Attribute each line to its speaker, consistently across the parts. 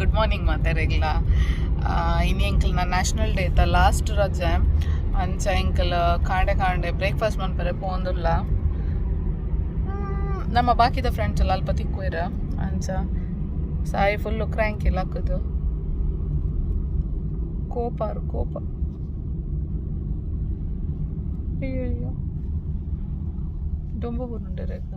Speaker 1: Good morning ಮಾತಾಡಿಲ್ಲ ಇನ್ನು ಎಂಕಲ್ ನಾ ನ್ಯಾಷನಲ್ ಡೇ ಇತ್ತ ಲಾಸ್ಟ್ ರಜೆ ಅಂಚ ಎಂಕಲ್ ಕಾಂಡೆ ಬ್ರೇಕ್ಫಾಸ್ಟ್ ಮನ್ಪರೆ ಪೋಂದುಲ್ಲ ನಮ್ಮ ಬಾಕಿದ ಫ್ರೆಂಡ್ಸ್ ಎಲ್ಲ ಅಲ್ಪ ತಿಕ್ಕೋಯ್ರ ಅಂಚ ಸಾಯಿ ಫುಲ್ಲು ಕ್ರ್ಯಾಂಕ್ ಇಲ್ಲ ಹಾಕೋದು ಕೋಪ ಅಯ್ಯೋ ಡೊಂಬ ಬರುಂಡೆ ರೇಖ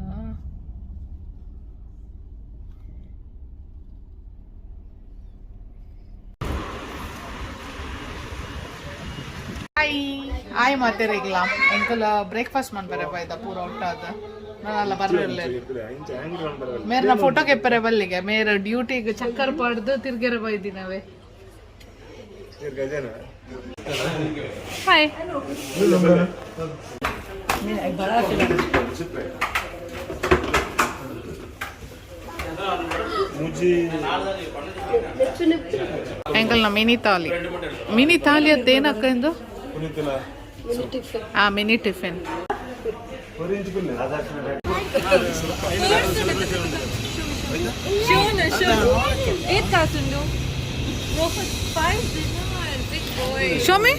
Speaker 1: ಆಯ್ ಮಾತಾಡಿಲ್ಲ ಎಂಕಲ್ ಬ್ರೇಕ್ಫಾಸ್ಟ್ ಮನ್ಪರೆ ಬೈದ ಪೂರ ಒಟ್ಟಾದ ನಾನಲ್ಲ ಬರಲಿಲ್ಲ ಮೇರೆ ನಾ ಫೋಟೋ ಕೆಪ್ಪರೆ ಬಲ್ಲಿಗೆ ಮೇರೆ ಡ್ಯೂಟಿಗೆ ಚಕ್ಕರ್ ಪಡ್ದು ತಿರ್ಗೆರೆ ಬೈದಿನವೆ ಹಾಯ್ ಎಂಕಲ್ನ ಮಿನಿ ಥಾಲಿ ಅದೇನಕ್ಕೆಂದು ಮಿನಿ ಟಿಫಿನ್ Show me.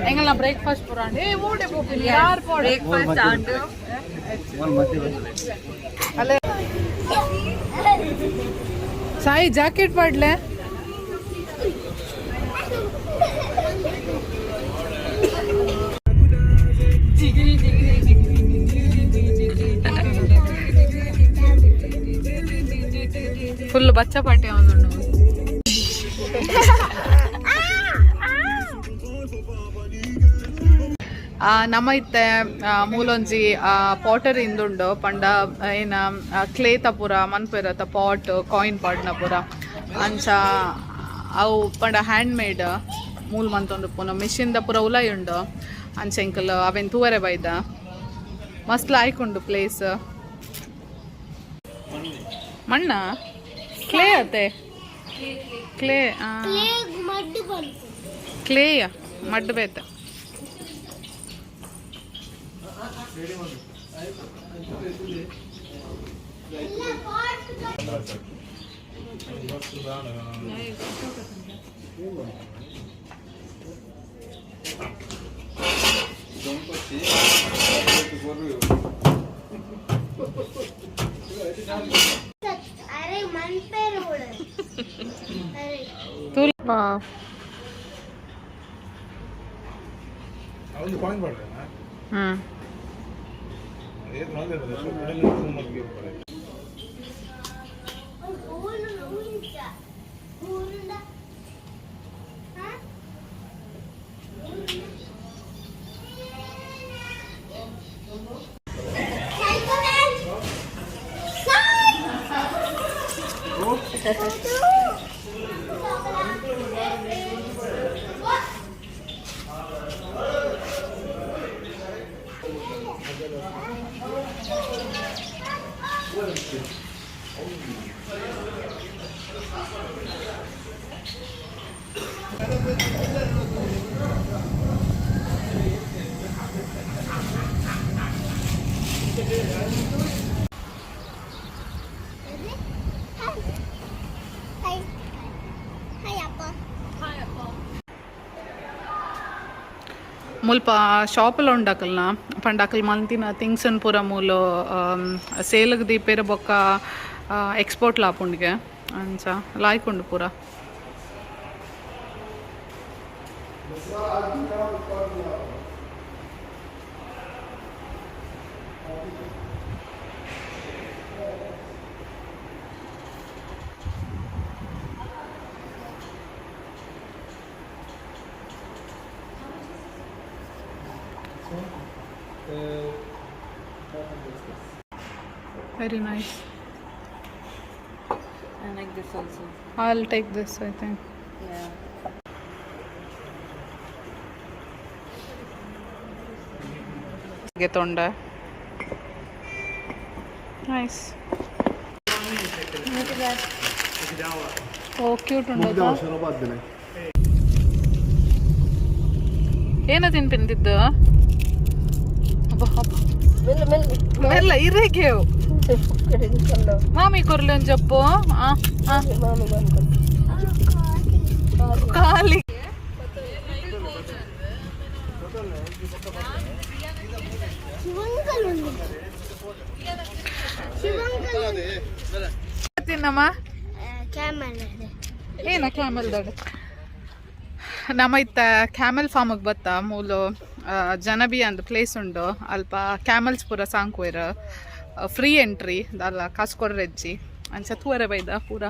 Speaker 1: ಎಂಗಲ್ಲ ಬ್ರೇಕ್ಫಾಸ್ಟ್ ಪುರಾಂಡೆ ಓಡೆ ಹೋಗಿಲ್ಲ ಯಾರ್ ಬ್ರೇಕ್ಫಾಸ್ಟ್ ಆಂಡು ಅಲ್ಲೇ ಸಾಯಿ ಜಾಕೆಟ್ ಪಡ್ಲೆ ಫುಲ್ ಬಚ್ಚ ಪಾಟೆ ಅವನು ನಮ್ಮ ಇತ್ತೆ ಮೂಲೊಂಜಿ ಪಾಟರಿ ಇಂದುಂಡು ಪಂಡ ಏನ ಕ್ಲೇ ತಪುರ ಮನ್ಪೆರತ ಪಾಟ್ ಕಾಯಿನ್ ಪಾಡ್ನ ಪುರ ಅಂಚ ಅವು ಪಂಡ ಹ್ಯಾಂಡ್ ಮೇಡ್ ಮೂಲ್ ಮಂತೊಂದು ಪುನ ಮಿಷಿನ್ದ ಪುರ ಉಲಾಯಿ ಉಂಡು ಅಂಚ ಎಂಕಲ್ ಅವೆನ್ ತೂವರೆ ಬೈದ ಮಸ್ತ್ ಲಾಯ್ಕುಂಡು ಪ್ಲೇಸ್ ಮಣ್ಣ ಕ್ಲೇ ಅತ್ತೆ ಕ್ಲೇಯ ಮಡ್ ಬೇತ ಮುಲ್ಪ ಶಾಪಲ್ಲಿ ಉಂಡಾಕಲ್ನ ಪಂಡಾಕಲ್ ಮಲ್ತಿನ ಥಿಂಗ್ಸನ್ ಪೂರ ಮೂಲು ಸೇಲ್ಗೆ ದೀಪೇರ ಬೊಕ್ಕ ಎಕ್ಸ್ಪೋರ್ಟ್ ಲಾಪುಂಡಿಗೆ ಅಂಚ ಲಾಯ್ಕೊಂಡು ಪೂರ Very nice.
Speaker 2: I like this also.
Speaker 1: I'll take this, I think.
Speaker 2: Yeah.
Speaker 1: Get on there. Nice.
Speaker 2: Look at that.
Speaker 1: Oh, cute ಉಂಟು. ಏನ ತಿನ್ಪಿಂದಿದ್ದು మెల్ల ఇరేకేవు మామి కొరలు అని చెప్పు ఖాళీ ತಿನ್ನಮ್ಮ ಏನ ಕ್ಯಾಮಲ್ ದೊಡ್ಡ ನಮ್ಮ ಇತ್ತ ಕ್ಯಾಮಲ್ ಫಾರ್ಮಿಗೆ ಬತ್ತ ಮೂಲು ಜನಬಿ ಅಂದ್ ಪ್ಲೇಸ್ ಉಂಡು ಅಲ್ಪ ಕ್ಯಾಮಲ್ಸ್ ಪೂರ ಸಾಂಕುವೆರ್ ಫ್ರೀ ಎಂಟ್ರಿ ಅಲ್ಲ ಕಾಸು ಕೊಡ್ರೆಜ್ಜಿ ಅಂಚ ತೂವರೆ ಬೈದ ಪೂರ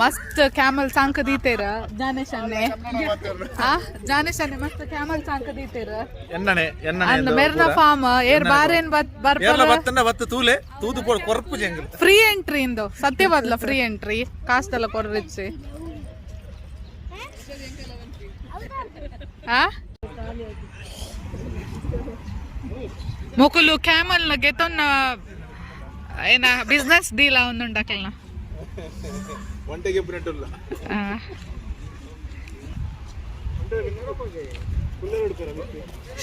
Speaker 1: ಮಸ್ತ್ ಕ್ಯಾಮಲ್ ಸಾಂಕ ದೀತೇರ ಜಾನೇಶನ್ನೆ ಜಾನೇಶನ್ನೆ ಮಸ್ತ್ ಕ್ಯಾಮಲ್ ಸಾಂಕ ದೀತೇರ ಅಂದ್ ಮೆರ್ನ ಫಾರ್ಮ್ ಏರ್ ಬಾರೇನ್ ಫ್ರೀ ಎಂಟ್ರಿ ಇಂದು ಸತ್ಯ ಬದ್ಲ ಫ್ರೀ ಎಂಟ್ರಿ ಕಾಸ್ತಲ್ಲ ಕೊಡ್ರಿಚ್ಚಿ ಮೊಕುಲು ಕ್ಯಾಮಲ್ ಗೆತೊನ್ನ ಏನ ಬಿಸ್ನೆಸ್ ಡೀಲ್ ಅವನುಂಡಕಲ್ನ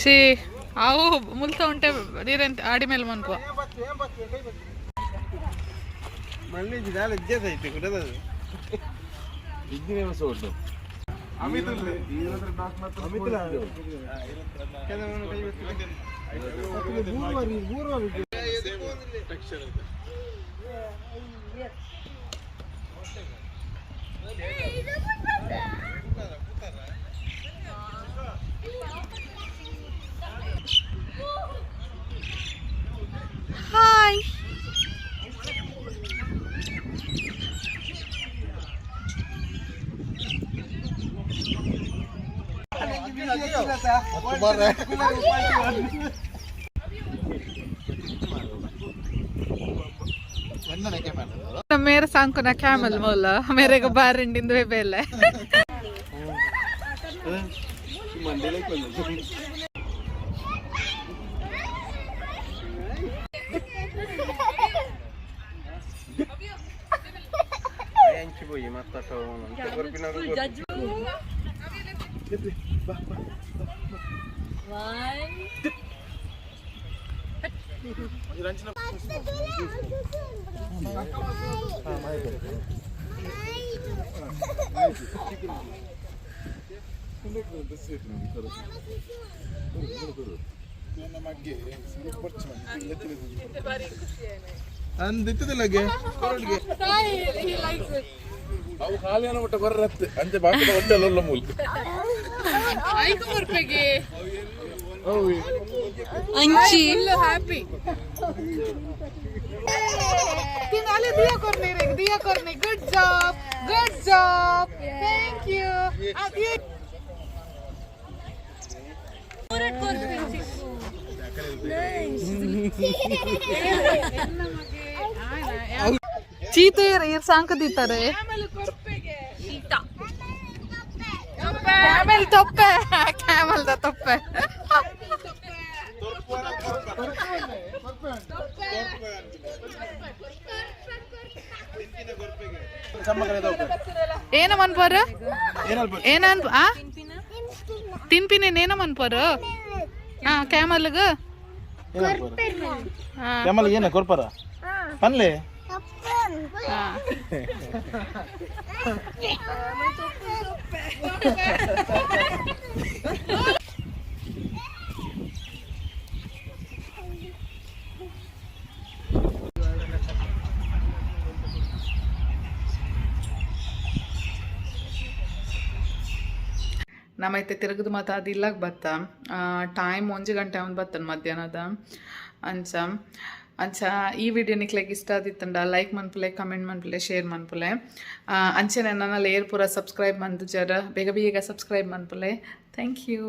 Speaker 1: ಶಿ ಅವು ಮುಲ್ತ ಉಂಟೆ ನೀರೆಂತ ಆಡಿ ಮೇಲೆ ಮನ್ಕೋ ಹಾಯ್ मेरे सांग को ना कैमल मोला मेरे को बाहर इंडियन दे बेले
Speaker 2: ಅವು ಖಾಲಿ ಅನ್ನಬಿಟ್ಟ ಬರ್ರತ್ತೆ ಅಂತೆ ಬಾಕಿ ಹೊಟ್ಟೆಲ್ಲ ಮೂಲ
Speaker 1: ಐಕು ಮುರ್ಪೆಗೆ ಅಂಚಿ ಫುಲ್ ಹ್ಯಾಪಿ ತಿನಾಲೆ ದಿಯಾ ಕೊರ್ನೆ ಗುಡ್ ಜಾಬ್ ಥ್ಯಾಂಕ್ ಯು ಚೀತೆ ಇರ್ ಸಾಂಕ ದೀತಾರೆ ಕ್ಯಾಮೆಲ್ ತೊಪ್ಪೆ ಕ್ಯಾಮಲ್ ದ ತೊಪ್ಪೆ ಏನ ಮನ್ಪೋರು ಏನನ್ ತಿನ್ಪಿನ ಏನ ಮನ್ಪೋರು ಕ್ಯಾಮಲ್ಗ
Speaker 2: ಕ್ಯಾಮಲ್ ಏನ ಕೊರ್ಪರ ಪನ್ಲೆ
Speaker 1: ನಮ್ಮೈತೆ ತಿರುಗದು ಮತ್ತು ಅದು ಇಲ್ಲಾಗ ಬತ್ತ ಟೈಮ್ 1 ಗಂಟೆ ಅವ್ನು ಬತ್ತನ ಮಧ್ಯಾಹ್ನದ ಅಂಚ ಈ ವಿಡಿಯೋ ನಿಕ್ಲೆಗ್ ಇಷ್ಟ ಆದಿತ್ತಂಡ ಲೈಕ್ ಮನ್ಪುಲೆ ಕಮೆಂಟ್ ಮನ್ಪುಲೆ ಶೇರ್ ಮನ್ಪುಲೆ ಅಂಚೆ ನನ್ನ ಏರ್ ಪೂರ ಸಬ್ಸ್ಕ್ರೈಬ್ ಮಂದು ಜರ ಬೇಗ ಬೇಗ ಸಬ್ಸ್ಕ್ರೈಬ್ ಮನ್ಪುಲೆ ಥ್ಯಾಂಕ್ ಯು